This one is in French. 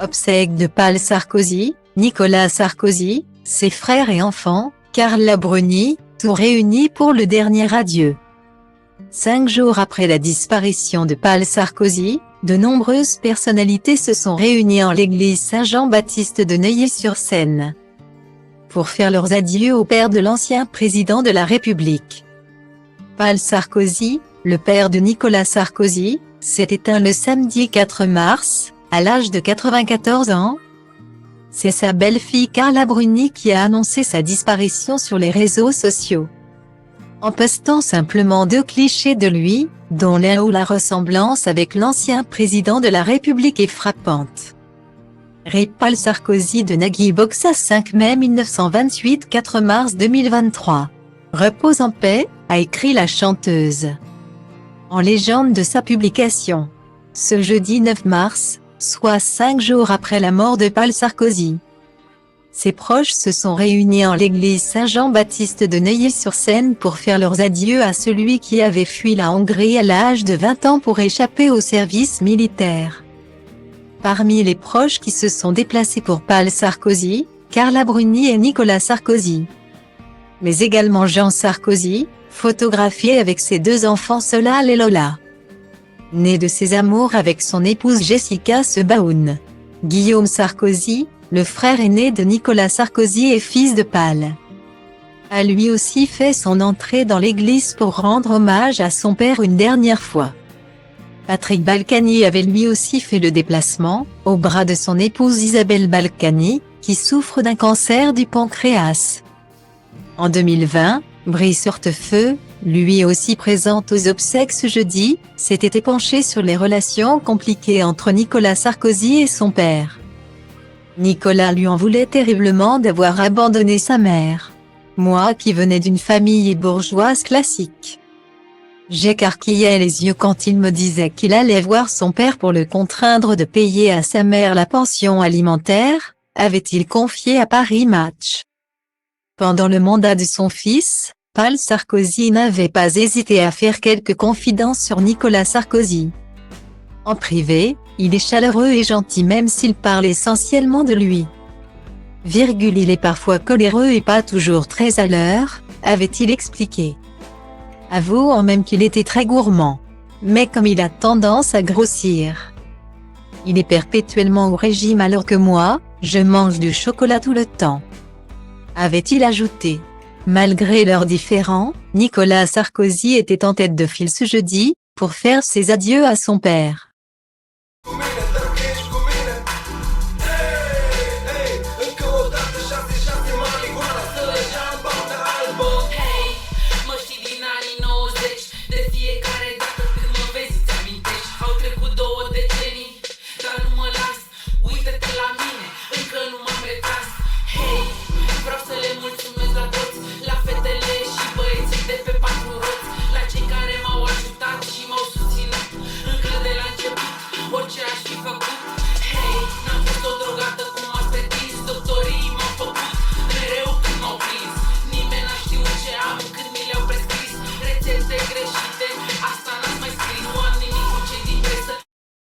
Obsèques de Paul Sarkozy, Nicolas Sarkozy, ses frères et enfants, Carla Bruni, tout réunis pour le dernier adieu. 5 jours après la disparition de Paul Sarkozy, de nombreuses personnalités se sont réunies en l'église Saint-Jean-Baptiste de Neuilly-sur-Seine pour faire leurs adieux au père de l'ancien président de la République. Paul Sarkozy, le père de Nicolas Sarkozy, s'est éteint le samedi 4 mars, à l'âge de 94 ans. C'est sa belle-fille Carla Bruni qui a annoncé sa disparition sur les réseaux sociaux, en postant simplement 2 clichés de lui, dont l'un où la ressemblance avec l'ancien président de la République est frappante. RIP Paul Sarkozy de Nagui Boxa 5 mai 1928 4 mars 2023. Repose en paix, a écrit la chanteuse. En légende de sa publication. Ce jeudi 9 mars, soit 5 jours après la mort de Paul Sarkozy, ses proches se sont réunis en l'église Saint-Jean-Baptiste de Neuilly-sur-Seine pour faire leurs adieux à celui qui avait fui la Hongrie à l'âge de 20 ans pour échapper au service militaire. Parmi les proches qui se sont déplacés pour Paul Sarkozy, Carla Bruni et Nicolas Sarkozy. Mais également Jean Sarkozy, photographié avec ses 2 enfants Solal et Lola. Né de ses amours avec son épouse Jessica Sebaoun. Guillaume Sarkozy, le frère aîné de Nicolas Sarkozy et fils de Paul, a lui aussi fait son entrée dans l'église pour rendre hommage à son père une dernière fois. Patrick Balkany avait lui aussi fait le déplacement, au bras de son épouse Isabelle Balkany, qui souffre d'un cancer du pancréas. En 2020, Brice Hortefeux, lui aussi présente aux obsèques ce jeudi, s'était épanché sur les relations compliquées entre Nicolas Sarkozy et son père. Nicolas lui en voulait terriblement d'avoir abandonné sa mère. Moi qui venais d'une famille bourgeoise classique, j'écarquillais les yeux quand il me disait qu'il allait voir son père pour le contraindre de payer à sa mère la pension alimentaire, avait-il confié à Paris Match. Pendant le mandat de son fils, Paul Sarkozy n'avait pas hésité à faire quelques confidences sur Nicolas Sarkozy. En privé, il est chaleureux et gentil même s'il parle essentiellement de lui. Il est parfois coléreux et pas toujours très à l'heure, avait-il expliqué. Avouant même qu'il était très gourmand. Mais comme il a tendance à grossir, il est perpétuellement au régime alors que moi, je mange du chocolat tout le temps, avait-il ajouté. Malgré leurs différends, Nicolas Sarkozy était en tête de file ce jeudi, pour faire ses adieux à son père.